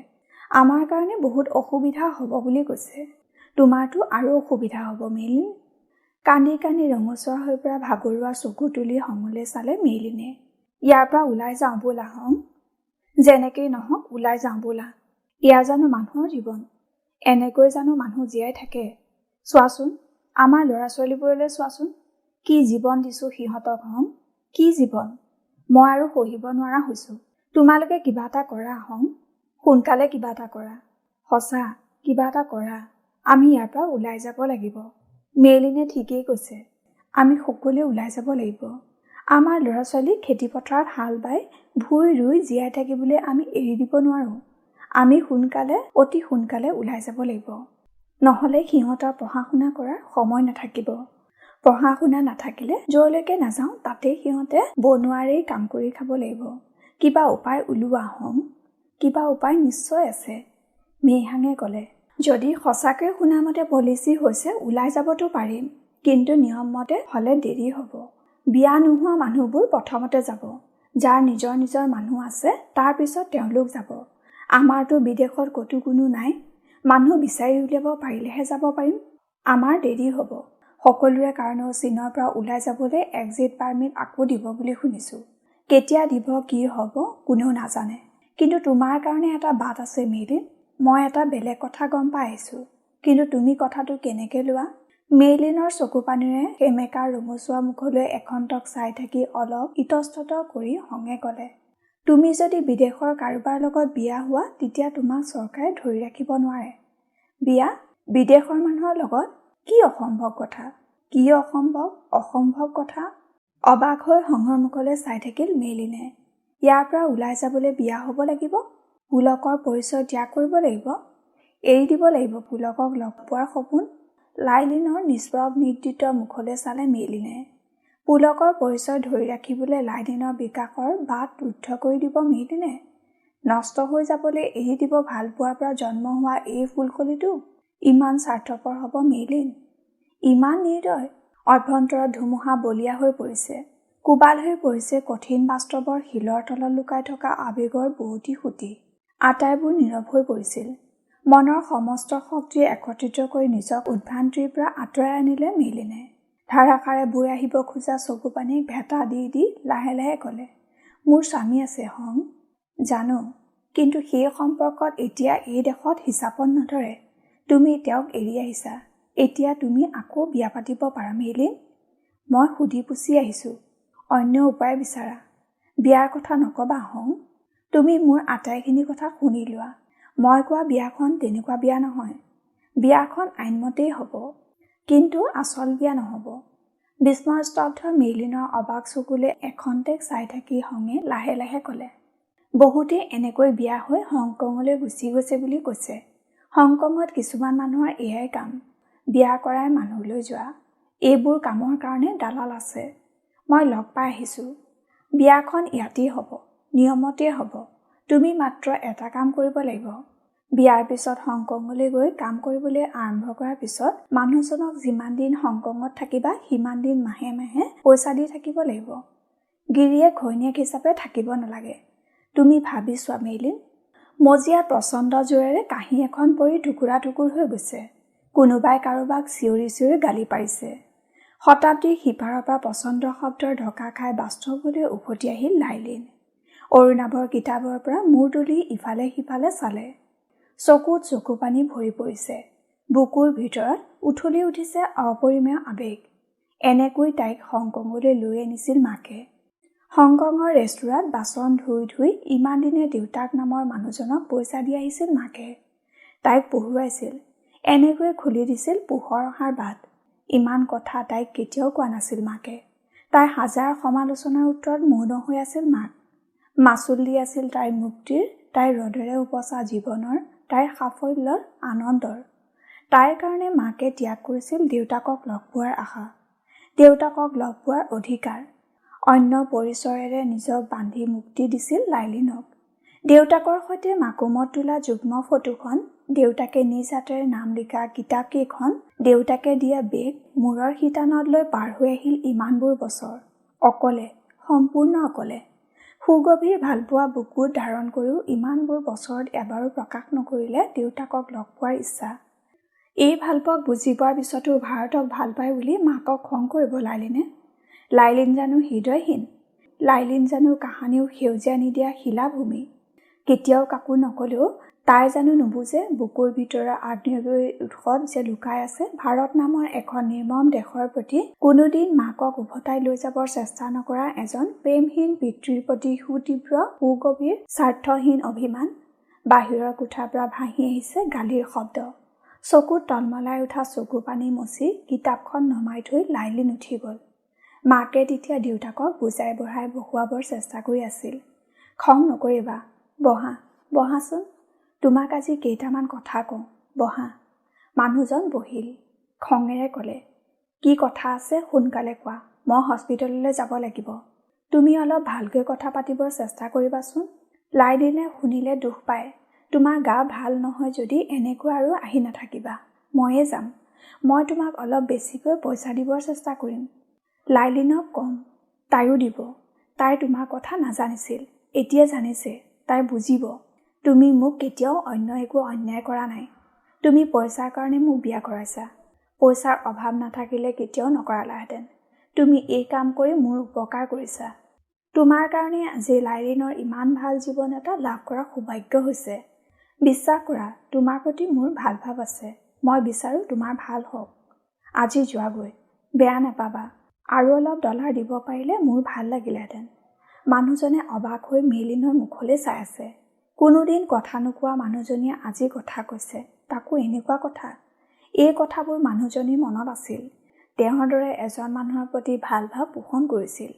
আমাৰ কাৰণে বহুত অসুবিধা হ'ব বুলি কৈছে। তোমাৰতো আৰু অসুবিধা হ'ব মেইলিন। কান্দি কান্দি ৰঙচুৱা হৈ পৰা ভাগৰুৱা চকু তুলি হঙলৈ চালে মেইলিনে। ইয়াৰ পৰা ওলাই যাওঁ ব'লা হং। যেনেকেই নহওক ওলাই যাওঁ ব'লা। এয়া জানো মানুহৰ জীৱন? এনেকৈ জানো মানুহ জীয়াই থাকে? চোৱাচোন, আমাৰ ল'ৰা ছোৱালীবোৰলৈ চোৱাচোন। কি জীৱন দিছোঁ সিহঁতক হং। কি জীৱন? মই আৰু সহিব নোৱাৰা হৈছোঁ। তোমালোকে কিবা এটা কৰা হং। সোনকালে কিবা এটা কৰা। সঁচা, কিবা এটা কৰা। আমি ইয়াৰ পৰা ওলাই যাব লাগিব। মেইলিনে ঠিকেই কৈছে। আমি সকলোৱে ওলাই যাব লাগিব। আমাৰ ল'ৰা ছোৱালী খেতিপথাৰত হাল বাই ভুই ৰুই জীয়াই থাকিবলৈ আমি এৰি দিব নোৱাৰোঁ। আমি অতি সোনকালে ওলাই যাব লাগিব। নহ'লে সিহঁতৰ পঢ়া শুনা কৰাৰ সময় নাথাকিব। পঢ়া শুনা নাথাকিলে য'লৈকে নাযাওঁ তাতেই সিহঁতে বনুৱাৰেই কাম কৰি খাব লাগিব। কিবা উপায় ওলোৱা হং। কিবা উপায় নিশ্চয় আছে, মেইহাঙে ক'লে। যদি সঁচাকৈ শুনামতে পলিচি হৈছে ওলাই যাবতো পাৰিম, কিন্তু নিয়মমতে হ'লে দেৰি হ'ব। বিয়া নোহোৱা মানুহবোৰ প্ৰথমতে যাব। যাৰ নিজৰ নিজৰ মানুহ আছে তাৰ পিছত তেওঁলোক যাব। আমাৰতো বিদেশত ক'তো কোনো নাই। মানুহ বিচাৰি উলিয়াব পাৰিলেহে যাব পাৰিম। আমাৰ দেৰি হ'ব। সকলোৰে কাৰণেও চীনৰ পৰা ওলাই যাবলৈ এক্সিট পাৰ্মিট আকৌ দিব বুলি শুনিছোঁ। কেতিয়া দিব কি হ'ব কোনেও নাজানে। কিন্তু তোমাৰ কাৰণে এটা বাট আছে মেইলিন। মই এটা বেলেগ কথা গম পাই আহিছোঁ, কিন্তু তুমি কথাটো কেনেকৈ লোৱা? মেইলিনৰ চকু পানীৰে সেমেকা ৰঙচুৱা মুখলৈ এখন্তক চাই থাকি অলপ ইতস্তত কৰি খঙে ক'লে, তুমি যদি বিদেশৰ কাৰোবাৰ লগত বিয়া হোৱা তেতিয়া তোমাক চৰকাৰে ধৰি ৰাখিব নোৱাৰে। বিয়া বিদেশৰ মানুহৰ লগত? কি অসম্ভৱ কথা! কি অসম্ভৱ কথা! অবাক হৈ খঙৰ মুখলৈ চাই থাকিল মেইলিনে। ইয়াৰ পৰা ওলাই যাবলৈ বিয়া হ'ব লাগিব, পুলকৰ পৰিচয় ত্যাগ কৰিব লাগিব, এৰি দিব লাগিব পুলকক লগ পোৱাৰ সপোন। লাইলিনৰ নিষ্প্ৰভ নিৰ্দিত মুখলৈ চালে মেইলিনে। পুলকৰ পৰিচয় ধৰি ৰাখিবলৈ লাইলিনৰ বিকাশৰ বাট ৰুদ্ধ কৰি দিব মেইলিনে? নষ্ট হৈ যাবলৈ এৰি দিব ভাল পোৱাৰ পৰা জন্ম হোৱা এই ফুলকলিটো? ইমান স্বাৰ্থপৰ হ'ব মেইলিন? ইমান নিৰ্দয়? অভ্যন্তৰত ধুমুহা বলীয়া হৈ পৰিছে। কোবাল হৈ পৰিছে কঠিন বাস্তৱৰ শিলৰ তলত লুকাই থকা আৱেগৰ বহুতি সুঁতি। আটাইবোৰ নীৰৱ হৈ পৰিছিল। মনৰ সমস্ত শক্তি একত্ৰিত কৰি নিজক উদ্ভ্ৰান্তিৰ পৰা আঁতৰাই আনিলে মেইলিনে। ধাৰাসাৰে বৈ আহিব খোজা চকু পানীক ভেটা দি দি লাহে লাহে ক'লে, মোৰ স্বামী আছে হং, জানো, কিন্তু সেই সম্পৰ্কত এতিয়া এই দেশত হিচাপত নধৰে। তুমি তেওঁক এৰি আহিছা, এতিয়া তুমি আকৌ বিয়া পাতিব পাৰা মেইলিন? মই সুধি পুছি আহিছোঁ, অন্য উপায় বিচাৰা। বিয়াৰ কথা নকবা হং। তুমি মোৰ আটাইখিনি কথা শুনি লোৱা। মই কোৱা বিয়াখন তেনেকুৱা বিয়া নহয়। বিয়াখন আইনমতেই হ'ব, কিন্তু আচল বিয়া নহ'ব। বিস্ময়স্তব্ধ মেইলিনৰ অবাক চকুলে এখন্তেক চাই থাকি খঙে লাহে লাহে ক'লে, বহুতে এনেকৈ বিয়া হৈ হংকঙলৈ গুচি গৈছে বুলি কৈছে। হংকঙত কিছুমান মানুহৰ এয়াই কাম, বিয়া কৰাই মানুহ লৈ যোৱা। এইবোৰ কামৰ কাৰণে দালাল আছে। মই লগ পাই আহিছোঁ। বিয়াখন ইয়াতেই হ'ব, নিয়মতেই হ'ব। তুমি মাত্ৰ এটা কাম কৰিব লাগিব। বিয়াৰ পিছত হংকঙলৈ গৈ কাম কৰিবলৈ আৰম্ভ কৰাৰ পিছত মানুহজনক যিমান দিন হংকঙত থাকিবা সিমান দিন মাহে মাহে পইচা দি থাকিব লাগিব। গিৰিয়েক ঘৈণীয়েক হিচাপে থাকিব নালাগে। তুমি ভাবি চোৱা মেইলিন। মজিয়াত প্ৰচণ্ড জোৰেৰে কাঁহী এখন পৰি টুকুৰা টুকুৰ হৈ গৈছে। কোনোবাই কাৰোবাক চিঞৰি চিঞৰি গালি পাৰিছে। শতাব্দীৰ সিপাৰৰ পৰা প্ৰচণ্ড শব্দৰ ঢকা খাই বাস্তৱলৈ উভতি আহিল লাইলিন। অৰুণাভৰ কিতাপৰ পৰা মূৰ তুলি ইফালে সিফালে চালে। চকুত চকু পানী ভৰি পৰিছে। বুকুৰ ভিতৰত উঠলি উঠিছে অপৰিমেয় আৱেগ। এনেকৈ তাইক হংকঙলৈ লৈ আনিছিল মাকে। হংকঙৰ ৰেষ্টুৰাঁত বাচন ধুই ধুই ইমান দিনে দেউতাক নামৰ মানুহজনক পইচা দি আহিছিল মাকে। তাইক পঢ়ুৱাইছিল। এনেকৈ খুলি দিছিল পোহৰ অহাৰ বাট। ইমান কথা তাইক কেতিয়াও কোৱা নাছিল মাকে। তাইৰ হাজাৰ সমালোচনাৰ উত্তৰত মৌন হৈ আছিল মাক। মাচুল দি আছিল তাইৰ মুক্তিৰ, তাইৰ ৰদেৰে উপচা জীৱনৰ, তাইৰ সাফল্যৰ, আনন্দৰ। তাইৰ কাৰণে মাকে ত্যাগ কৰিছিল দেউতাকক লগ পোৱাৰ আশা, দেউতাকক লগ পোৱাৰ অধিকাৰ। অন্য পৰিচয়েৰে নিজক বান্ধি মুক্তি দিছিল লাইলিনক। দেউতাকৰ সৈতে মাকুমত তোলা যুগ্ম ফটোখন, দেউতাকে নিজ হাতেৰে নাম লিখা কিতাপকেইখন, দেউতাকে দিয়া বেগ মূৰৰ শিতানত লৈ পাৰ হৈ আহিল ইমানবোৰ বছৰ। অকলে, সম্পূৰ্ণ অকলে। সুগভীৰ ভালপোৱা বুকুত ধাৰণ কৰিও ইমানবোৰ বছৰত এবাৰো প্ৰকাশ নকৰিলে দেউতাকক লগ পোৱাৰ ইচ্ছা। এই ভালপোৱাক বুজি পোৱাৰ পিছতো ভাৰতক ভাল পায় বুলি মাকক খং কৰিব লাইলিনে? লাইলিন জানো হৃদয়হীন? লাইলিন জানো কাহানিও সেউজীয়া নিদিয়া শিলাভূমি? কেতিয়াও কাকো নকলেও তাই জানো নুবুজে বুকুৰ ভিতৰৰ আগ্নেয়গিৰিৰ উৎসত যে লুকাই আছে ভাৰত নামৰ এখন নিৰ্মম দেশৰ প্ৰতি কোনোদিন মাকক উভতাই লৈ যাবৰ চেষ্টা নকৰা এজন প্ৰেমহীন পিতৃৰ প্ৰতি সুতীব্ৰ সুগভীৰ স্বাৰ্থহীন অভিমান। বাহিৰৰ কোঠাৰ পৰা ভাহি আহিছে গালিৰ শব্দ। চকুত তলমলাই উঠা চকু পানী মচি কিতাপখন নমাই থৈ লাইলিন উঠি গ'ল। মাকে তেতিয়া দেউতাকক বুজাই বঢ়াই বহুৱাবৰ চেষ্টা কৰি আছিল। খং নকৰিবা, বহা, বহাচোন। তোমাক আজি কেইটামান কথা কওঁ, বহা। মানুহজন বহিল। খঙেৰে ক'লে, কি কথা আছে সোনকালে কোৱা, মই হস্পিটেললৈ যাব লাগিব। তুমি অলপ ভালকৈ কথা পাতিবৰ চেষ্টা কৰিবাচোন। লাইলিনে শুনিলে দুখ পায়। তোমাৰ গা ভাল নহয় যদি এনেকৈ আৰু আহি নাথাকিবা, ময়ে যাম। মই তোমাক অলপ বেছিকৈ পইচা দিবৰ চেষ্টা কৰিম। লাইলিনক কম, তাইও দিব। তাই তোমাৰ কথা নাজানিছিল, এতিয়া জানিছে। তাই বুজিব তুমি মোক কেতিয়াও অন্য একো অন্যায় কৰা নাই। তুমি পইচাৰ কাৰণে মোক বিয়া কৰাইছা। পইচাৰ অভাৱ নাথাকিলে কেতিয়াও নকৰালাহেঁতেন। তুমি এই কাম কৰি মোৰ উপকাৰ কৰিছা। তোমাৰ কাৰণে আজি লাইলিনৰ ইমান ভাল জীৱন এটা লাভ কৰা সৌভাগ্য হৈছে। বিশ্বাস কৰা, তোমাৰ প্ৰতি মোৰ ভাল ভাৱ আছে। মই বিচাৰোঁ তোমাৰ ভাল হওক। আজি যোৱাগৈ, বেয়া নাপাবা। আৰু অলপ ডলাৰ দিব পাৰিলে মোৰ ভাল লাগিলেহেঁতেন। মানুহজনে অবাক হৈ মেইলিনৰ মুখলৈ চাই আছে। কোনোদিন কথা নোকোৱা মানুহজনীয়ে আজি কথা কৈছে, তাকো এনেকুৱা কথা। এই কথাবোৰ মানুহজনীৰ মনত আছিল। তেওঁৰ দৰে এজন মানুহৰ প্ৰতি ভাল ভাৱ পোষণ কৰিছিল।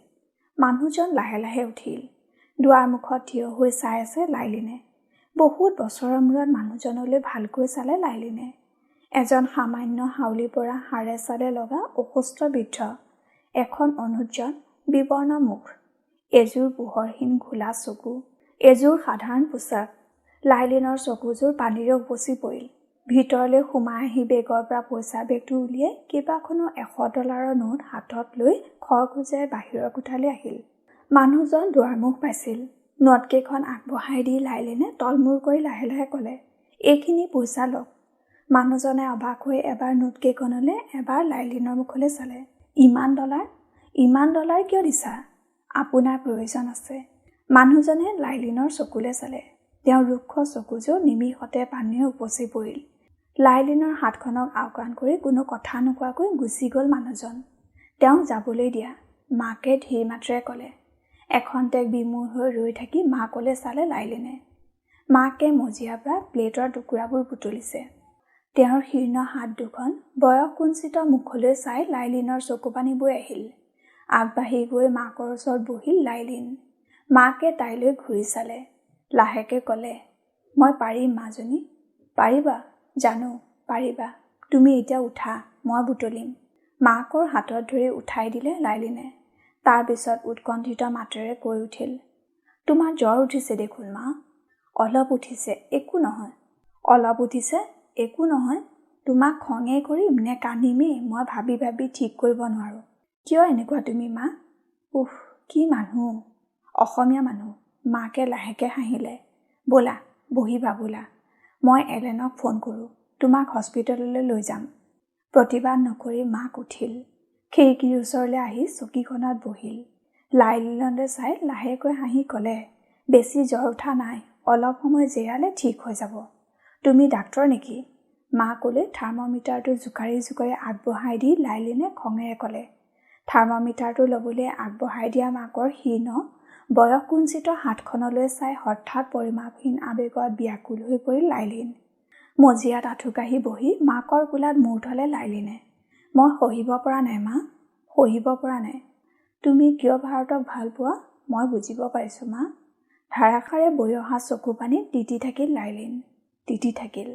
মানুহজন লাহে লাহে উঠিল। দুৱাৰ মুখত থিয় হৈ চাই আছে লাইলিনে। বহুত বছৰৰ মূৰত মানুহজনলৈ ভালকৈ চালে লাইলিনে। এজন সামান্য হাউলি পৰা হাড়ে চালে লগা অসুস্থ বৃদ্ধ, এখন অনুজ্জ্বল বিবৰ্ণ মুখ, এযোৰ পোহৰহীন ঘোলা চকু, এযোৰ সাধাৰণ পোছাক। লাইলিনৰ চকুযোৰ পানীৰে উপচি পৰিল। ভিতৰলৈ সোমাই আহি বেগৰ পৰা পইচা বেগটো উলিয়াই কেইবাখনো $100 নোট হাতত লৈ খৰখুজাই বাহিৰৰ কোঠালৈ আহিল। মানুহজন দুৱাৰমুখ পাইছিল। নোটকেইখন আগবঢ়াই দি লাইলিনে তলমূৰ কৰি লাহে লাহে ক'লে, এইখিনি পইচা লওক। মানুহজনে অবাক হৈ এবাৰ নোটকেইখনলৈ এবাৰ লাইলিনৰ মুখলৈ চালে। ইমান ডলাৰ কিয় দিছা? আপোনাৰ প্ৰয়োজন আছে। মানুহজনে লাইলিনৰ চকুলৈ চালে। তেওঁৰ ৰুক্ষ চকুযোৰ নিমিষতে পানীৰে উপচি পৰিল। লাইলিনৰ হাতখনক আওকাণ কৰি কোনো কথা নোকোৱাকৈ গুচি গ'ল মানুহজন। তেওঁক যাবলৈ দিয়া, মাকে ধীৰ মাতেৰে ক'লে। এখন্তেক বিমূঢ় হৈ ৰৈ থাকি মাকলৈ চালে লাইলিনে। মাকে মজিয়াৰ পৰা প্লেটৰ টুকুৰাবোৰ বুটলিছে। তেওঁৰ শীৰ্ণ হাত দুখন বয়সকুঞ্চিত মুখলৈ চাই লাইলিনৰ চকুপানী বৈ আহিল। আগবাঢ়ি গৈ মাকৰ ওচৰত বহিল লাইলিন। মাকে তাইলৈ ঘূৰি চালে। লাহেকে ক'লে, মই পাৰিম মাজনী। পাৰিবা, জানো পাৰিবা। তুমি এতিয়া উঠা, মই বুটলিম। মাকৰ হাতত ধৰি উঠাই দিলে লাইলিনে। তাৰ পিছত উৎকণ্ঠিত মাতেৰে কৈ উঠিল, তোমাৰ জ্বৰ উঠিছে দেখোন মা। অলপ উঠিছে, একো নহয়। অলপ উঠিছে, একো নহয়। তোমাক খঙে কৰিম নে কান্দিমেই মই ভাবি ভাবি ঠিক কৰিব নোৱাৰোঁ। কিয় এনেকুৱা তুমি মা? উফ, কি মানুহ, অসমীয়া মানুহ। মাকে লাহেকে হাঁহিলে। ব'লা, বহিবা ব'লা। মই এলেনক ফোন কৰোঁ, তোমাক হস্পিটেললৈ লৈ যাম। প্ৰতিবাদ নকৰি মাক উঠিল। খিৰিকীৰ ওচৰলৈ আহি চকীখনত বহিল। লাইলিনলৈ চাই লাহেকৈ হাঁহি ক'লে, বেছি জ্বৰ উঠা নাই, অলপ সময় জিৰালে ঠিক হৈ যাব। তুমি ডাক্তৰ নেকি? মাকলৈ থাৰ্মমিটাৰটো জোকাৰি জোকাৰি আগবঢ়াই দি লাইলিনে খঙেৰে ক'লে। থাৰ্মমিটাৰটো ল'বলৈ আগবঢ়াই দিয়া মাকৰ শীৰ্ণ বয়সকুঞ্চিত হাতখনলৈ চাই হঠাৎ পৰিমাপহীন আৱেগত ব্যাকুল হৈ পৰিল লাইলিন। মজিয়াত আঁঠুকাঢ়ি বহি মাকৰ কোলাত মূৰ থলে লাইলিনে। মই সহিব পৰা নাই মা, সহিব পৰা নাই। তুমি কিয় ভাৰতক ভাল পোৱা মই বুজিব পাৰিছোঁ মা। ধাৰাসাৰে বৈ অহা চকুপানীত তিতি থাকিল লাইলিন, তিতি থাকিল।